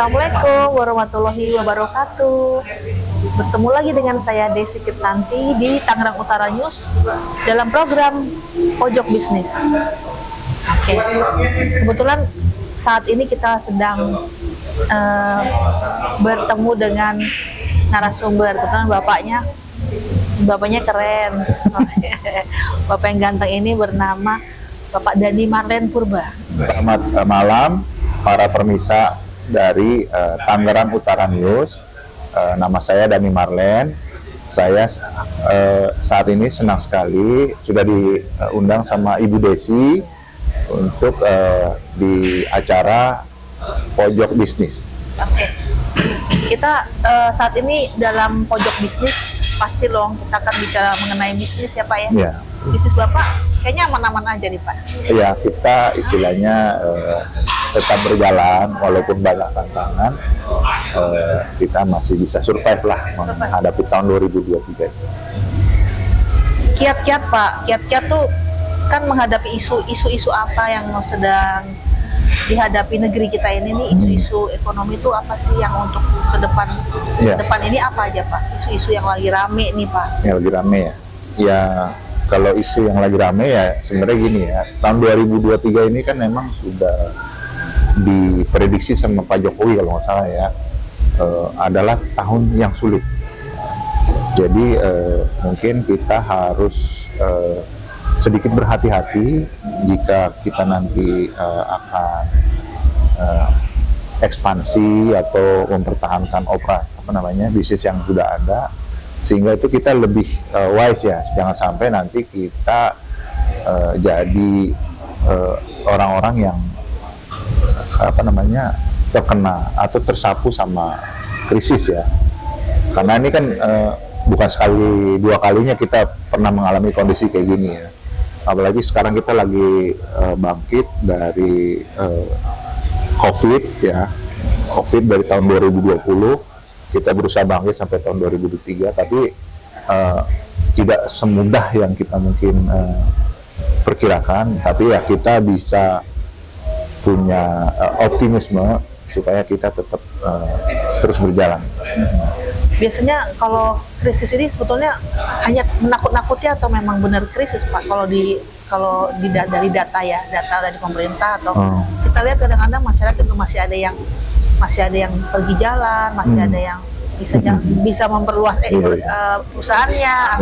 Assalamualaikum warahmatullahi wabarakatuh. Bertemu lagi dengan saya Desi Kirtanti di Tangerang Utara News dalam program Pojok Bisnis. Oke, kebetulan saat ini kita sedang bertemu dengan narasumber. Kebetulan bapaknya keren. Bapak yang ganteng ini bernama Bapak Dhani Marlen Purba. Selamat malam para permisa dari Tangerang Utara News. Nama saya Dhani Marlen. Saya saat ini senang sekali sudah diundang sama Ibu Desi untuk di acara Pojok Bisnis. Oke. Kita saat ini dalam Pojok Bisnis, pasti loh kita akan bicara mengenai bisnis ya Pak ya? Ya. Bisnis Bapak kayaknya aman-aman aja nih Pak. Ya, kita istilahnya tetap berjalan walaupun banyak tantangan, kita masih bisa survive lah menghadapi tahun 2023. Kiat-kiat Pak, kiat-kiat tuh kan menghadapi isu-isu apa yang sedang dihadapi negeri kita ini nih, isu-isu ekonomi itu apa sih yang untuk ke depan ini apa aja Pak? Isu-isu yang lagi rame nih Pak. Yang lagi rame ya. Ya, kalau isu yang lagi rame ya sebenarnya gini ya, tahun 2023 ini kan memang sudah diprediksi sama Pak Jokowi kalau nggak salah ya, adalah tahun yang sulit. Jadi mungkin kita harus sedikit berhati-hati jika kita nanti akan ekspansi atau mempertahankan bisnis yang sudah ada, sehingga itu kita lebih wise ya, jangan sampai nanti kita jadi orang-orang yang terkena atau tersapu sama krisis ya. Karena ini kan bukan sekali dua kalinya kita pernah mengalami kondisi kayak gini ya. Apalagi sekarang kita lagi bangkit dari COVID ya. COVID dari tahun 2020 kita berusaha bangkit sampai tahun 2023, tapi tidak semudah yang kita mungkin perkirakan. Tapi ya kita bisa punya optimisme supaya kita tetap terus berjalan. Biasanya kalau krisis ini sebetulnya hanya menakut-nakuti atau memang benar krisis Pak? Dari data dari pemerintah atau kita lihat kadang-kadang masyarakat itu masih ada yang pergi jalan, masih ada yang bisa memperluas usahanya,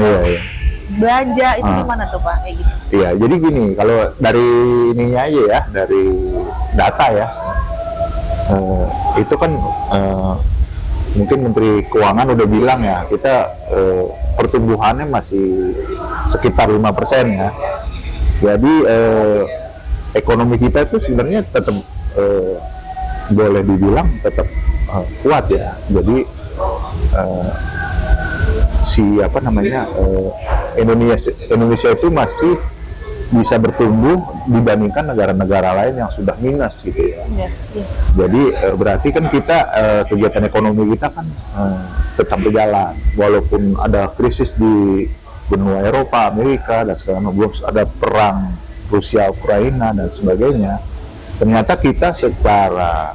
belanja itu gimana tuh Pak kayak gitu? Iya, jadi gini, kalau dari ininya aja ya, dari data ya, itu kan mungkin Menteri Keuangan udah bilang ya, kita pertumbuhannya masih sekitar 5% ya. Jadi ekonomi kita itu sebenarnya tetap boleh dibilang tetap kuat ya. Jadi Indonesia itu masih bisa bertumbuh dibandingkan negara-negara lain yang sudah minus gitu ya. Jadi berarti kan kita kegiatan ekonomi kita kan tetap berjalan walaupun ada krisis di benua Eropa, Amerika dan segala macam, belum ada perang Rusia Ukraina dan sebagainya. Ternyata kita secara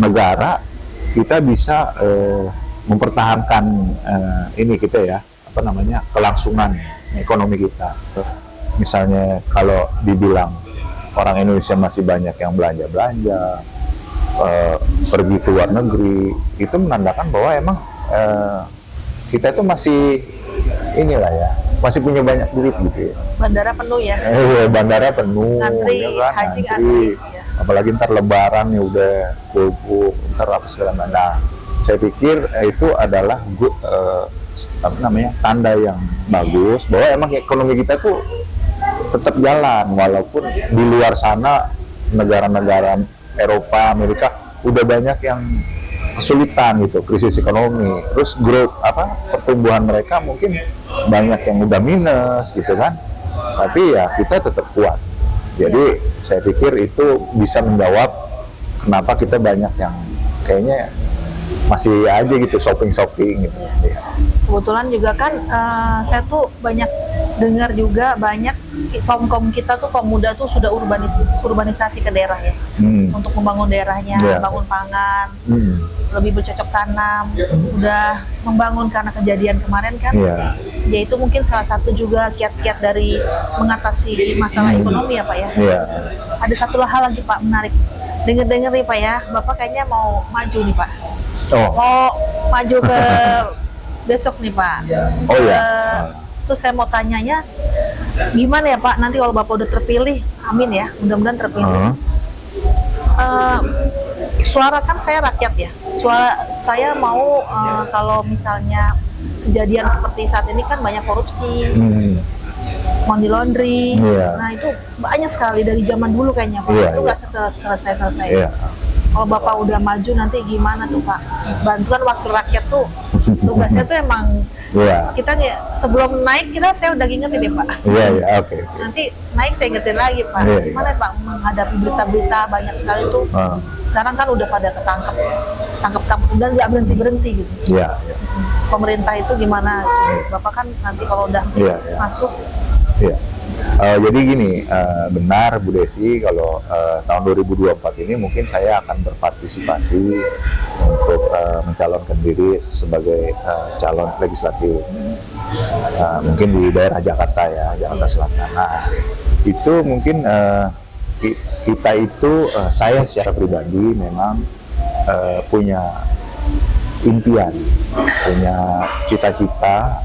negara kita bisa mempertahankan kelangsungan ekonomi kita. Misalnya kalau dibilang orang Indonesia masih banyak yang belanja pergi ke luar negeri, itu menandakan bahwa emang kita itu masih masih punya banyak duit gitu ya. Bandara penuh ya? Bandara penuh, ngantri, haji ngantri. Apalagi ntar Lebaran ya udah full book, ntar apa segala macam. Nah, saya pikir itu adalah tanda yang bagus bahwa emang ekonomi kita tuh tetap jalan walaupun di luar sana negara-negara Eropa, Amerika udah banyak yang kesulitan gitu, krisis ekonomi. Terus pertumbuhan mereka mungkin banyak yang udah minus gitu kan. Tapi ya kita tetap kuat. Jadi saya pikir itu bisa menjawab kenapa kita banyak yang kayaknya masih aja gitu shopping gitu. Ya. Kebetulan juga kan saya tuh banyak dengar juga banyak kaum kita tuh, kaum muda tuh sudah urbanisasi ke daerah ya, untuk membangun daerahnya, bangun pangan, lebih bercocok tanam, udah membangun karena kejadian kemarin kan, yaitu mungkin salah satu juga kiat-kiat dari mengatasi masalah ekonomi ya Pak ya. Ada satu hal lagi Pak menarik, dengar-dengar nih Pak ya, Bapak kayaknya mau maju nih Pak, mau maju ke besok nih Pak. Terus saya mau tanyanya, gimana ya Pak, nanti kalau Bapak udah terpilih, amin ya, mudah-mudahan terpilih. Suara kan saya rakyat ya, suara saya mau kalau misalnya kejadian seperti saat ini kan banyak korupsi, money laundering, nah itu banyak sekali dari zaman dulu kayaknya Pak, itu nggak selesai-selesai. Kalau Bapak udah maju nanti gimana tuh Pak, bantuan wakil rakyat tuh tugasnya tuh emang kita sebelum naik saya udah ingetin deh Pak. Nanti naik saya ingetin lagi Pak. Gimana Pak menghadapi berita-berita banyak sekali tuh. Sekarang kan udah pada tangkap dan nggak berhenti gitu. Pemerintah itu gimana? Bapak kan nanti kalau udah masuk. Jadi gini, benar Bu Desi, kalau tahun 2024 ini mungkin saya akan berpartisipasi untuk mencalonkan diri sebagai calon legislatif, mungkin di daerah Jakarta ya, Jakarta Selatan. Nah, itu mungkin kita itu, saya secara pribadi memang punya impian, punya cita-cita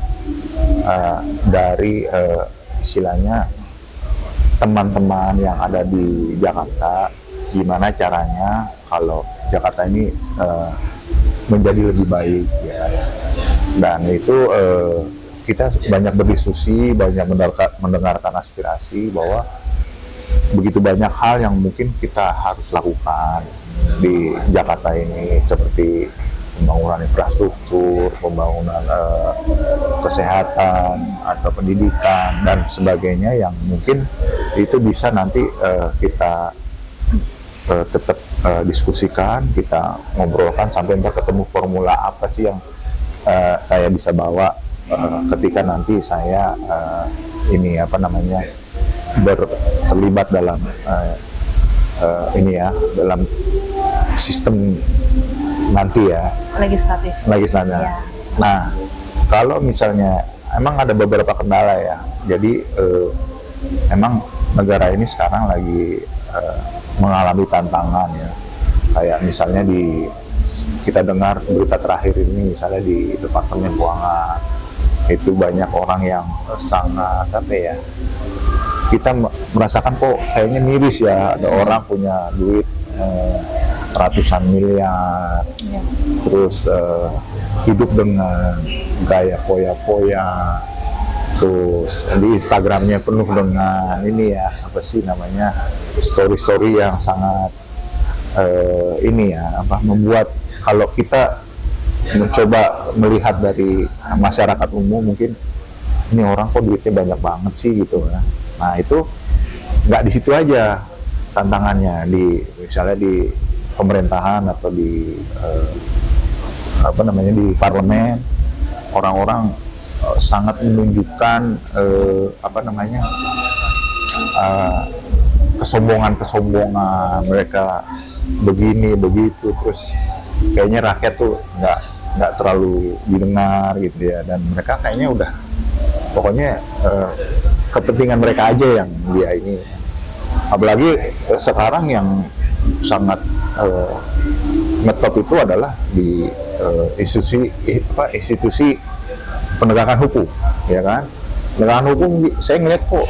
dari istilahnya teman-teman yang ada di Jakarta, gimana caranya kalau Jakarta ini menjadi lebih baik ya. Dan itu kita banyak berdiskusi, banyak mendengarkan aspirasi bahwa begitu banyak hal yang mungkin kita harus lakukan di Jakarta ini, seperti pembangunan infrastruktur, pembangunan kesehatan atau pendidikan dan sebagainya, yang mungkin itu bisa nanti kita tetap diskusikan, kita ngobrolkan sampai entah ketemu formula apa sih yang saya bisa bawa ketika nanti saya ini apa namanya terlibat dalam ini ya, dalam sistem nanti ya, legislatif. Nah, kalau misalnya emang ada beberapa kendala ya, jadi emang negara ini sekarang lagi mengalami tantangan ya, kayak misalnya kita dengar berita terakhir ini, misalnya di Departemen Keuangan itu banyak orang yang sangat apa ya, kita merasakan kok kayaknya miris ya, ada orang punya duit ratusan miliar, terus hidup dengan gaya foya-foya, terus di Instagramnya penuh dengan ini ya, apa sih namanya, story-story yang sangat ini ya, apa, membuat kalau kita mencoba melihat dari masyarakat umum, mungkin ini orang kok duitnya banyak banget sih gitu ya. Nah itu nggak di situ aja tantangannya, misalnya di pemerintahan atau di apa namanya, di parlemen, orang-orang sangat menunjukkan apa namanya, kesombongan mereka begini begitu, terus kayaknya rakyat tuh nggak terlalu didengar gitu ya, dan mereka kayaknya udah pokoknya kepentingan mereka aja yang dia ini. Apalagi sekarang yang sangat ngetop itu adalah di institusi penegakan hukum, ya kan? Penegakan hukum, saya ngeliat kok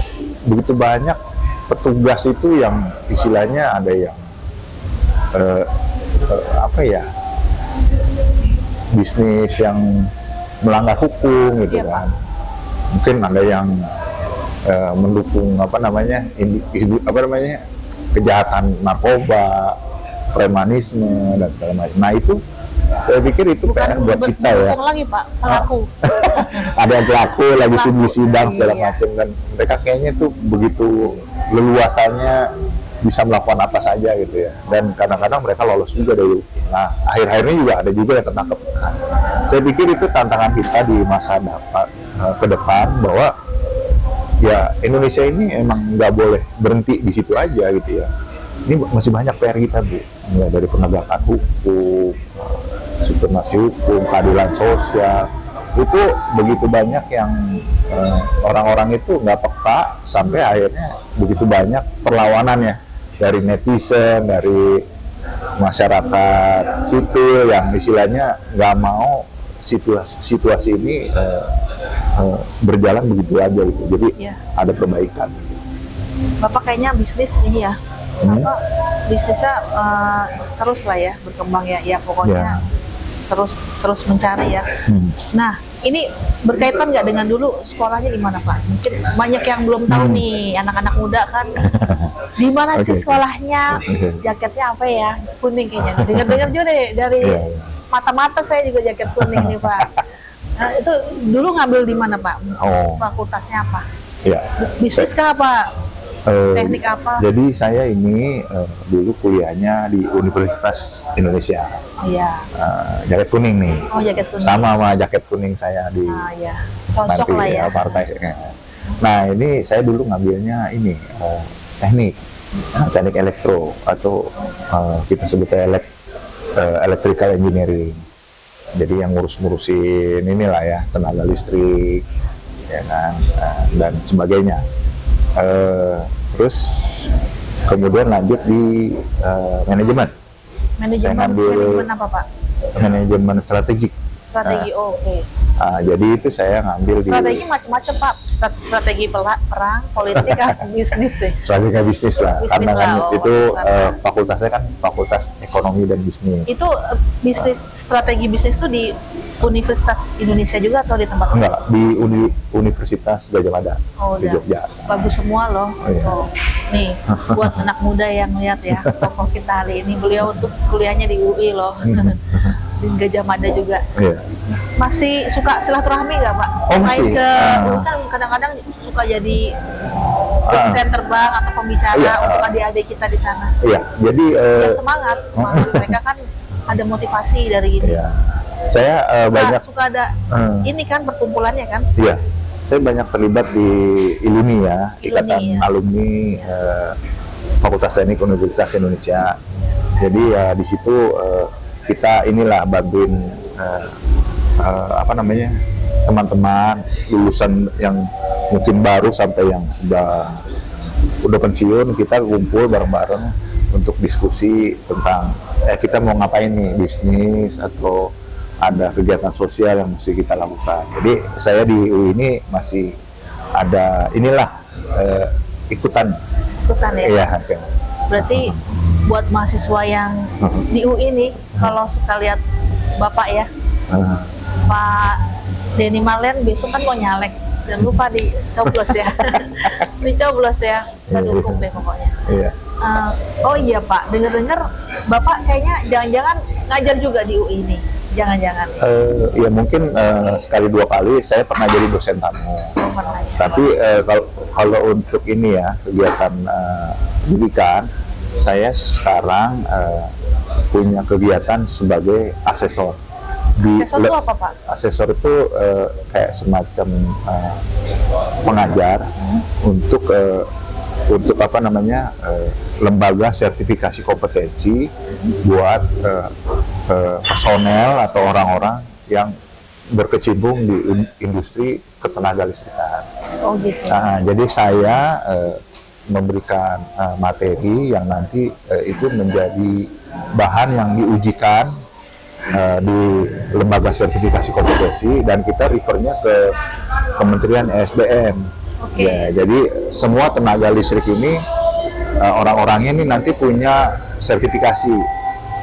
begitu banyak petugas itu yang istilahnya ada yang apa ya, bisnis yang melanggar hukum gitu kan. Mungkin ada yang mendukung apa namanya, kejahatan narkoba, premanisme dan segala macam. Nah itu saya pikir itu PR buat kita ya. Lagi Pak, pelaku. Ada yang pelaku lagi sidang segala macam, dan mereka kayaknya tuh begitu leluasanya bisa melakukan apa saja gitu ya. Dan kadang-kadang mereka lolos juga dari. Nah akhir-akhir ini juga ada juga yang ketangkep. Nah, saya pikir itu tantangan kita di masa ke depan, bahwa ya Indonesia ini emang nggak boleh berhenti di situ aja gitu ya. Ini masih banyak PR kita, Bu, mulai dari penegakan hukum, supremasi hukum, keadilan sosial. Itu begitu banyak yang orang-orang itu nggak peka, sampai akhirnya begitu banyak perlawanannya dari netizen, dari masyarakat sipil yang istilahnya nggak mau situasi ini berjalan begitu aja gitu. Jadi ada perbaikan. Bapak kayaknya bisnis ini ya, apa bisnisnya terus lah ya berkembang ya pokoknya terus mencari ya. Nah, ini berkaitan nggak dengan dulu sekolahnya di mana, Pak? Mungkin banyak yang belum tahu nih, anak-anak muda kan. Di mana sih sekolahnya? Jaketnya apa ya? Kuning kayaknya. Dengar-dengar juga dari mata-mata saya juga jaket kuning nih, Pak. Nah, itu dulu ngambil di mana, Pak? Fakultasnya apa? Ya. Bisnis kah apa? Teknik apa? Jadi saya ini dulu kuliahnya di Universitas Indonesia. Iya. Jaket kuning nih. Oh, jaket kuning. Sama jaket kuning saya di cocok nanti, lah ya. Partai. Nah, ini saya dulu ngambilnya ini teknik elektro atau kita sebutnya electrical engineering. Jadi yang ngurus-ngurusin inilah ya, tenaga listrik, ya kan, dan sebagainya. Terus kemudian lanjut di manajemen. Manajemen apa, Pak? Manajemen strategik. Strategi, oke. Jadi itu saya ngambil strategi macam-macam, Pak. Strategi perang, politik, bisnis sih. Strategi bisnis lah, karena kan itu fakultasnya kan fakultas ekonomi dan bisnis. Itu bisnis strategi bisnis itu di Universitas Indonesia juga atau di tempat lain? Enggak, di Universitas Gadjah Mada di Jogja. Bagus semua loh. Nih, buat anak muda yang lihat ya, tokoh kita hari ini, beliau untuk kuliahnya di UI loh. Di Gadjah Mada juga. Masih suka silaturahmi nggak, Pak? Masih. Kan kadang-kadang suka jadi dosen terbang atau pembicara untuk adik-adik kita di sana. Iya, jadi semangat. Mereka kan ada motivasi dari ini. Saya banyak suka ada ini kan perkumpulannya kan? Iya, saya banyak terlibat di ILUNI ya, Ikatan Alumni Fakultas Teknik Universitas Indonesia. Jadi ya di situ kita inilah bantuin teman-teman lulusan yang mungkin baru sampai yang udah pensiun, kita kumpul bareng-bareng untuk diskusi tentang kita mau ngapain nih, bisnis atau ada kegiatan sosial yang mesti kita lakukan. Jadi saya di UI ini masih ada inilah ikutan ya. Iya. Berarti buat mahasiswa yang di UI ini, kalau suka lihat Bapak ya, Pak Denny Malen besok kan mau nyalek, jangan lupa dicoblos ya. Dicoblos ya, saya dukung deh pokoknya. Iya. Oh iya Pak, dengar-dengar Bapak kayaknya jangan-jangan ngajar juga di UI ini. Jangan-jangan. Ya mungkin sekali dua kali saya pernah jadi dosen tamu. Tapi kalau untuk ini ya, kegiatan pendidikan, saya sekarang punya kegiatan sebagai asesor. Asesor itu apa, Pak? Asesor itu kayak semacam pengajar untuk apa namanya, lembaga sertifikasi kompetensi buat personel atau orang-orang yang berkecimpung di industri ketenaga listrikan. Oh gitu. Jadi saya memberikan materi yang nanti itu menjadi bahan yang diujikan di lembaga sertifikasi kompetensi, dan kita refernya ke Kementerian ESDM. Ya, jadi semua tenaga listrik ini orang-orangnya ini nanti punya sertifikasi.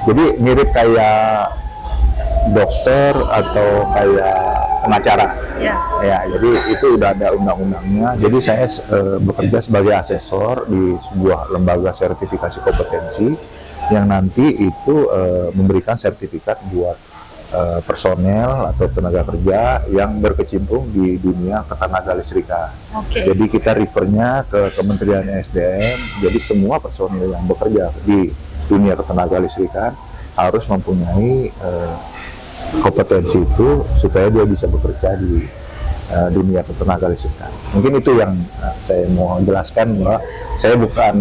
Jadi mirip kayak dokter atau kayak pengacara. Ya, jadi itu udah ada undang-undangnya. Jadi saya bekerja sebagai asesor di sebuah lembaga sertifikasi kompetensi yang nanti itu memberikan sertifikat buat personel atau tenaga kerja yang berkecimpung di dunia ketenaga listrikan. Jadi kita refernya ke Kementerian ESDM. Jadi semua personel yang bekerja di dunia ketenaga listrikan harus mempunyai kompetensi itu supaya dia bisa bekerja di dunia ketenaga listrikan. Mungkin itu yang saya mau jelaskan, bahwa saya bukan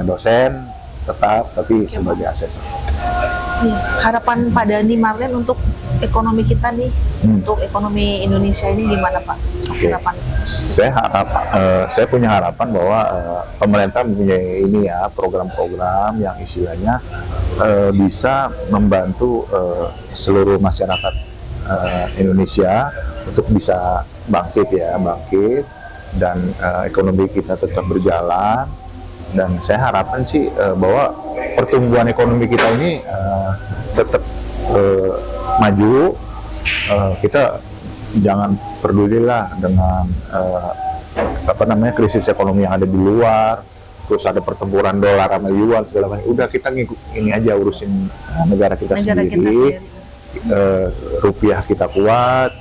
dosen tetap, tapi sebagai asesor. Ya, harapan Pak Dhani Marlen untuk ekonomi kita nih, untuk ekonomi Indonesia ini gimana Pak? Harapan? Saya punya harapan bahwa pemerintah mempunyai ini ya, program-program yang istilahnya bisa membantu seluruh masyarakat Indonesia untuk bisa bangkit dan ekonomi kita tetap berjalan. Dan saya harapkan sih bahwa pertumbuhan ekonomi kita ini tetap maju. Kita jangan pedulilah dengan krisis ekonomi yang ada di luar, terus ada pertempuran dolar sama yuan segala macam. Udah, kita ini aja urusin negara kita sendiri. Rupiah kita kuat,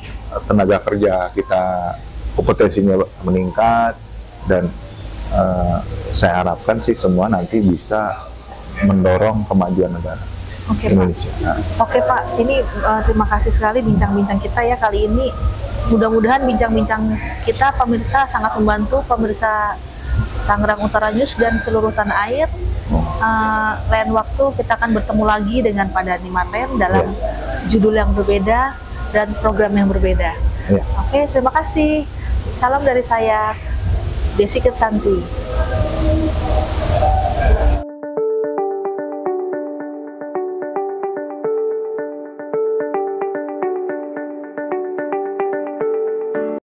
tenaga kerja kita kompetensinya meningkat, dan saya harapkan sih semua nanti bisa mendorong kemajuan negara Indonesia. Oke Pak, ini terima kasih sekali bincang-bincang kita ya kali ini. Mudah-mudahan bincang-bincang kita pemirsa sangat membantu pemirsa Tangerang Utara News dan seluruh tanah air. Lain waktu kita akan bertemu lagi dengan Pak Dhani Marlen dalam judul yang berbeda dan program yang berbeda. Oke, terima kasih. Salam dari saya, Desi Kirtanti.